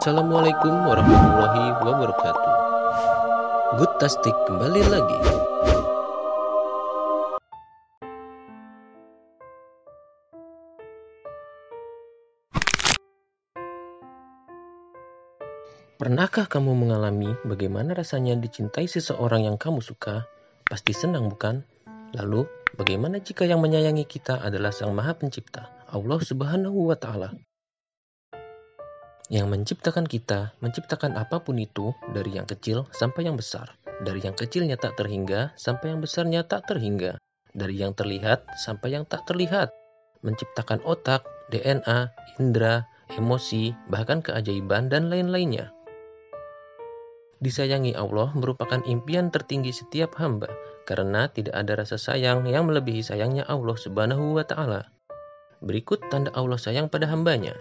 Assalamualaikum warahmatullahi wabarakatuh. Good Tastic kembali lagi. Pernahkah kamu mengalami bagaimana rasanya dicintai seseorang yang kamu suka? Pasti senang, bukan? Lalu, bagaimana jika yang menyayangi kita adalah Sang Maha Pencipta, Allah Subhanahu wa Ta'ala? Yang menciptakan kita, menciptakan apapun itu, dari yang kecil sampai yang besar. Dari yang kecilnya tak terhingga, sampai yang besarnya tak terhingga. Dari yang terlihat sampai yang tak terlihat. Menciptakan otak, DNA, indera, emosi, bahkan keajaiban dan lain-lainnya. Disayangi Allah merupakan impian tertinggi setiap hamba, karena tidak ada rasa sayang yang melebihi sayangnya Allah Subhanahu wa Ta'ala. Berikut tanda Allah sayang pada hambanya.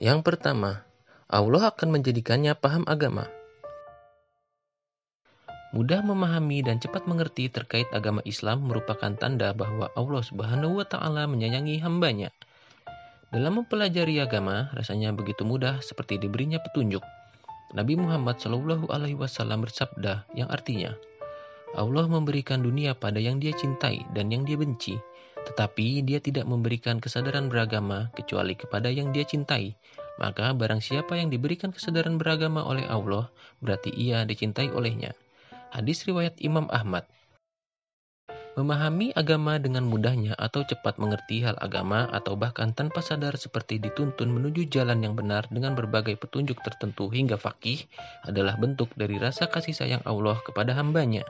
Yang pertama, Allah akan menjadikannya paham agama. Mudah memahami dan cepat mengerti terkait agama Islam merupakan tanda bahwa Allah Subhanahu wa Ta'ala menyayangi hambanya. Dalam mempelajari agama, rasanya begitu mudah seperti diberinya petunjuk. Nabi Muhammad SAW bersabda yang artinya, Allah memberikan dunia pada yang Dia cintai dan yang Dia benci, tetapi Dia tidak memberikan kesadaran beragama kecuali kepada yang Dia cintai. Maka barang siapa yang diberikan kesadaran beragama oleh Allah, berarti ia dicintai olehnya. Hadis riwayat Imam Ahmad. Memahami agama dengan mudahnya atau cepat mengerti hal agama atau bahkan tanpa sadar seperti dituntun menuju jalan yang benar dengan berbagai petunjuk tertentu hingga faqih adalah bentuk dari rasa kasih sayang Allah kepada hambanya.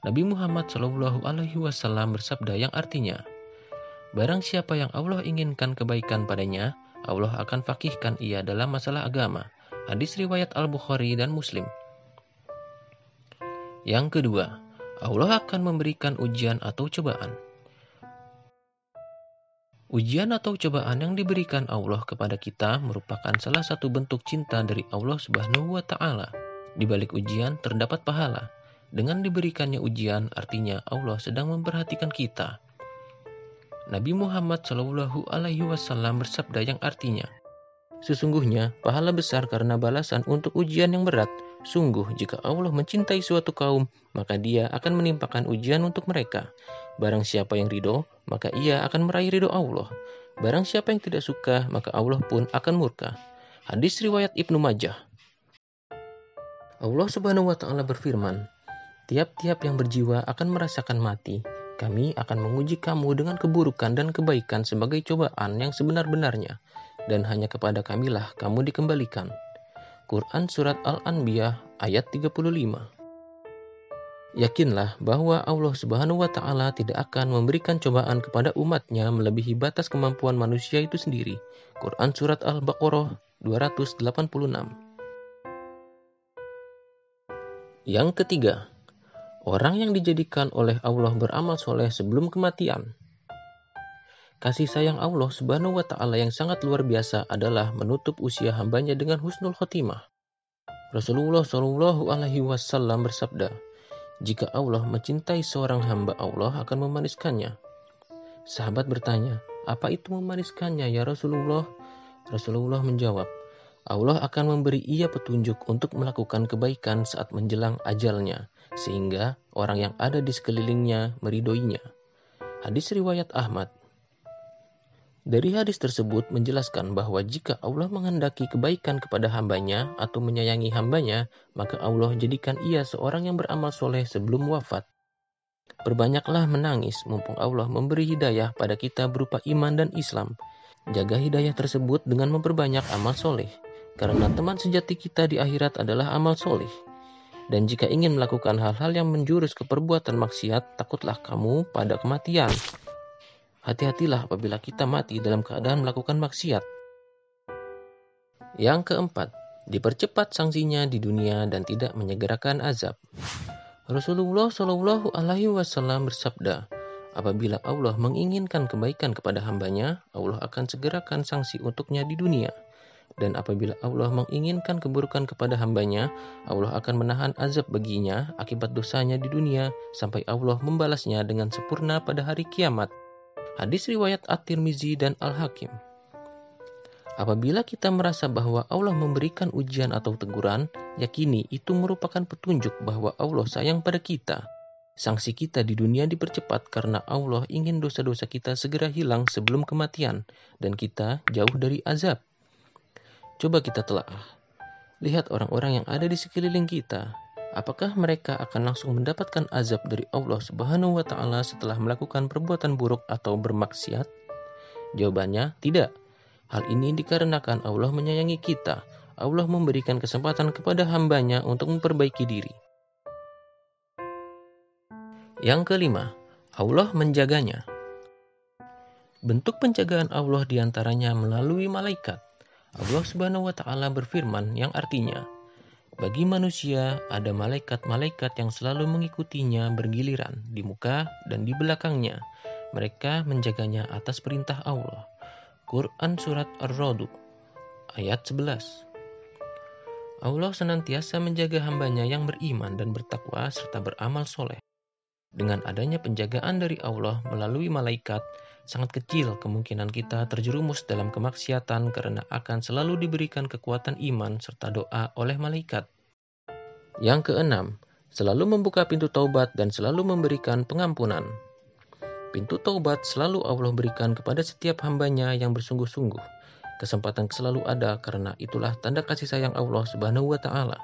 Nabi Muhammad SAW bersabda yang artinya, barang siapa yang Allah inginkan kebaikan padanya, Allah akan faqihkan ia dalam masalah agama. Hadis riwayat Al-Bukhari dan Muslim. Yang kedua, Allah akan memberikan ujian atau cobaan. Ujian atau cobaan yang diberikan Allah kepada kita merupakan salah satu bentuk cinta dari Allah Subhanahu wa Ta'ala. Di balik ujian terdapat pahala. Dengan diberikannya ujian artinya Allah sedang memperhatikan kita. Nabi Muhammad SAW bersabda yang artinya, sesungguhnya pahala besar karena balasan untuk ujian yang berat. Sungguh jika Allah mencintai suatu kaum, maka Dia akan menimpakan ujian untuk mereka. Barang siapa yang ridho, maka ia akan meraih ridho Allah. Barang siapa yang tidak suka, maka Allah pun akan murka. Hadis riwayat Ibnu Majah. Allah Subhanahu wa Ta'ala berfirman, tiap-tiap yang berjiwa akan merasakan mati. Kami akan menguji kamu dengan keburukan dan kebaikan sebagai cobaan yang sebenar-benarnya. Dan hanya kepada Kamilah kamu dikembalikan. Quran Surat Al-Anbiya ayat 35. Yakinlah bahwa Allah Subhanahu wa Ta'ala tidak akan memberikan cobaan kepada umatnya melebihi batas kemampuan manusia itu sendiri. Quran Surat Al-Baqarah 286. Yang ketiga, orang yang dijadikan oleh Allah beramal soleh sebelum kematian. Kasih sayang Allah Subhanahu wa Ta'ala yang sangat luar biasa adalah menutup usia hambanya dengan husnul khotimah. Rasulullah SAW bersabda, jika Allah mencintai seorang hamba, Allah akan memaniskannya. Sahabat bertanya, apa itu memaniskannya ya Rasulullah? Rasulullah menjawab, Allah akan memberi ia petunjuk untuk melakukan kebaikan saat menjelang ajalnya, sehingga orang yang ada di sekelilingnya meridhoinya. Hadis riwayat Ahmad. Dari hadis tersebut menjelaskan bahwa jika Allah menghendaki kebaikan kepada hambanya atau menyayangi hambanya, maka Allah jadikan ia seorang yang beramal soleh sebelum wafat. Perbanyaklah menangis mumpung Allah memberi hidayah pada kita berupa iman dan Islam. Jaga hidayah tersebut dengan memperbanyak amal soleh, karena teman sejati kita di akhirat adalah amal soleh. Dan jika ingin melakukan hal-hal yang menjurus ke perbuatan maksiat, takutlah kamu pada kematian. Hati-hatilah apabila kita mati dalam keadaan melakukan maksiat. Yang keempat, dipercepat sanksinya di dunia dan tidak menyegerakan azab. Rasulullah SAW bersabda, apabila Allah menginginkan kebaikan kepada hambanya, Allah akan segerakan sanksi untuknya di dunia. Dan apabila Allah menginginkan keburukan kepada hambanya, Allah akan menahan azab baginya akibat dosanya di dunia sampai Allah membalasnya dengan sempurna pada hari kiamat. Hadis riwayat At-Tirmizi dan Al-Hakim. Apabila kita merasa bahwa Allah memberikan ujian atau teguran, yakini itu merupakan petunjuk bahwa Allah sayang pada kita. Sanksi kita di dunia dipercepat karena Allah ingin dosa-dosa kita segera hilang sebelum kematian, dan kita jauh dari azab. Coba kita telaah. Lihat orang-orang yang ada di sekeliling kita. Apakah mereka akan langsung mendapatkan azab dari Allah Subhanahu wa Ta'ala setelah melakukan perbuatan buruk atau bermaksiat? Jawabannya tidak. Hal ini dikarenakan Allah menyayangi kita. Allah memberikan kesempatan kepada hambanya untuk memperbaiki diri. Yang kelima, Allah menjaganya. Bentuk penjagaan Allah diantaranya melalui malaikat. Allah Subhanahu wa Ta'ala berfirman yang artinya, bagi manusia ada malaikat-malaikat yang selalu mengikutinya bergiliran di muka dan di belakangnya. Mereka menjaganya atas perintah Allah. Quran Surat Ar-Ra'd ayat 11. Allah senantiasa menjaga hambanya yang beriman dan bertakwa serta beramal soleh. Dengan adanya penjagaan dari Allah melalui malaikat, sangat kecil kemungkinan kita terjerumus dalam kemaksiatan karena akan selalu diberikan kekuatan iman serta doa oleh malaikat. Yang keenam, selalu membuka pintu taubat dan selalu memberikan pengampunan. Pintu taubat selalu Allah berikan kepada setiap hambanya yang bersungguh-sungguh. Kesempatan selalu ada karena itulah tanda kasih sayang Allah Subhanahu wa Ta'ala.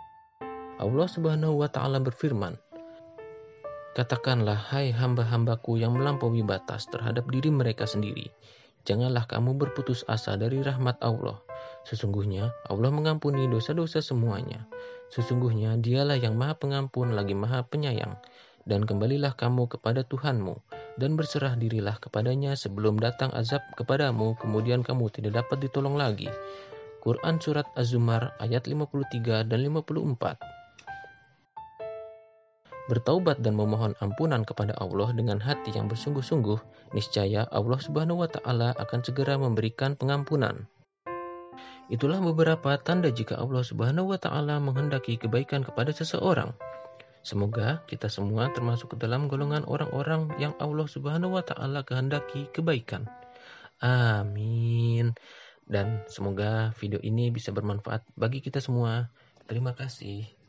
Allah Subhanahu wa Ta'ala berfirman, katakanlah, hai hamba-hambaku yang melampaui batas terhadap diri mereka sendiri. Janganlah kamu berputus asa dari rahmat Allah. Sesungguhnya Allah mengampuni dosa-dosa semuanya. Sesungguhnya Dialah yang Maha Pengampun lagi Maha Penyayang. Dan kembalilah kamu kepada Tuhanmu, dan berserah dirilah kepadanya sebelum datang azab kepadamu, kemudian kamu tidak dapat ditolong lagi. Quran Surat Az-Zumar ayat 53 dan 54. Bertaubat dan memohon ampunan kepada Allah dengan hati yang bersungguh-sungguh, niscaya Allah Subhanahu wa Ta'ala akan segera memberikan pengampunan. Itulah beberapa tanda jika Allah Subhanahu wa Ta'ala menghendaki kebaikan kepada seseorang. Semoga kita semua termasuk ke dalam golongan orang-orang yang Allah Subhanahu wa Ta'ala kehendaki kebaikan. Amin. Dan semoga video ini bisa bermanfaat bagi kita semua. Terima kasih.